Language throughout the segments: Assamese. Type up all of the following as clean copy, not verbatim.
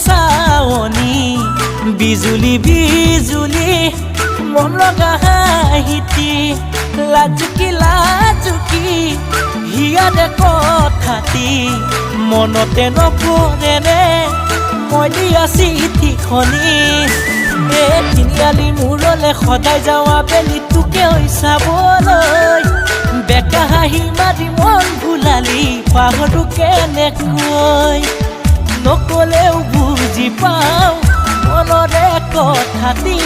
চাৱনি বিজুলি বিজুলি মন লগা হাঁহিতি লাজুকি লাজুকি হিয়াৰে কথাতি মনতে নপৰেনে মই দিয়া চিঠিখনি এই তিনিআলি মূৰলে সদায় যাওঁ আবেলি তোকে চাবলৈ বেকা হাঁহি মাৰি মন ভুলালি পাহৰো কেনেকৈ নকলেও বুজি পাওঁ মনৰে কথাটি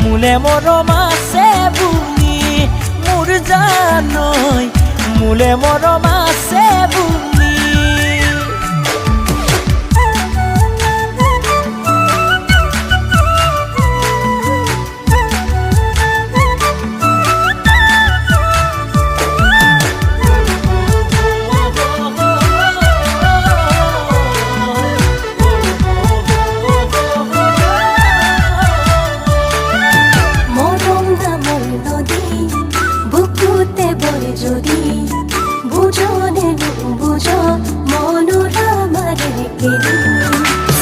মোলে মৰম আছে বুলি মোৰ জানৈ মোলে মৰম আছে বুলি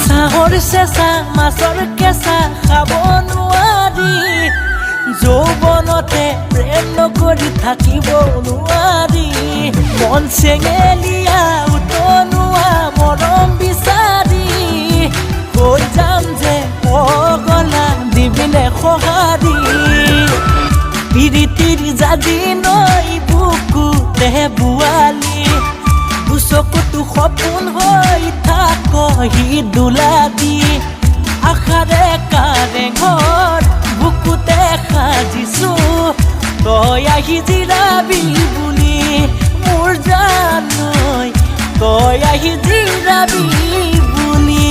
চাহৰ চেঁচা মাছৰ কেঁচা খাব নোৱাৰি যৌৱনতে প্ৰেম নকৰি থাকিব নোৱাৰি মন চেঙেলীয়া উতনুৱা মৰম বিচাৰি হৈ যাম যে পগলা দিবিনে সঁহাৰি পিৰিতিৰ জাজি নৈ বুকুতে বোৱালি চকুতো সপোন হৈ থাকহি দোলা দি আশাৰে কাৰেঙৰ বুকুতে সাজিছো তই আহি জিৰাবি বুলি মোৰ জানৈ তই আহি জিৰাবি বুলি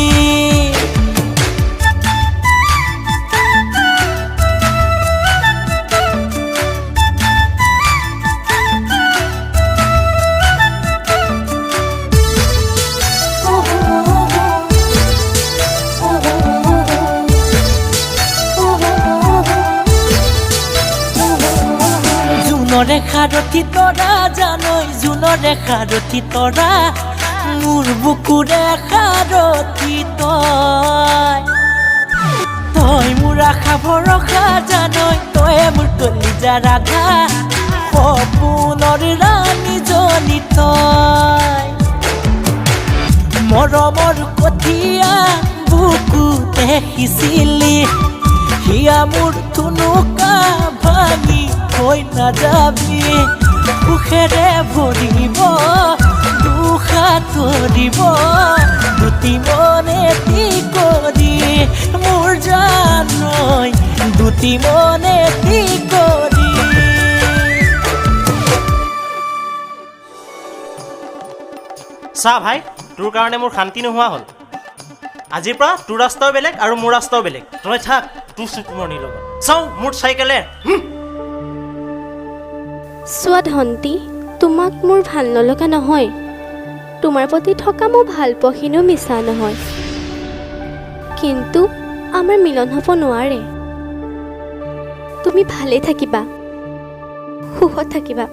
ৰেখা ৰথি তৰা জানৈ জোনৰ ৰেখা ৰথি তৰা মোৰ বুকুৰে সাৰথি তই মোৰ আশা ভৰসা জানৈ তই মোৰ কলিজা ৰাধা সপোনৰ ৰাণীজনী তই মৰমৰ কঠীয়া বুকুতে সিঁচিলি হিয়া মোৰ থুনুকা ভাঙি হৈ নাযাবি সুখেৰে ভৰিব দুখ আঁতৰিব দুটি মনে এটি কৰি মোৰ জানৈ দুটি মনে এটি কৰি চা ভাই তোৰ কাৰণে মোৰ শান্তি নোহোৱা হ'ল আজিৰ পৰা তোৰ ৰাস্তাও বেলেগ আৰু মোৰ ৰাস্তাও বেলেগ তই থাক তোৰ চুকুমণিৰ লগত চাওঁ মোৰ চাইকেলে চোৱা ধন্তি তোমাক মোৰ ভাল নলগা নহয় তোমাৰ প্ৰতি থকা মোৰ ভাল পোৱাখিনিও মিছা নহয় কিন্তু আমাৰ মিলন হ'ব নোৱাৰে তুমি ভালে থাকিবা সুখত থাকিবা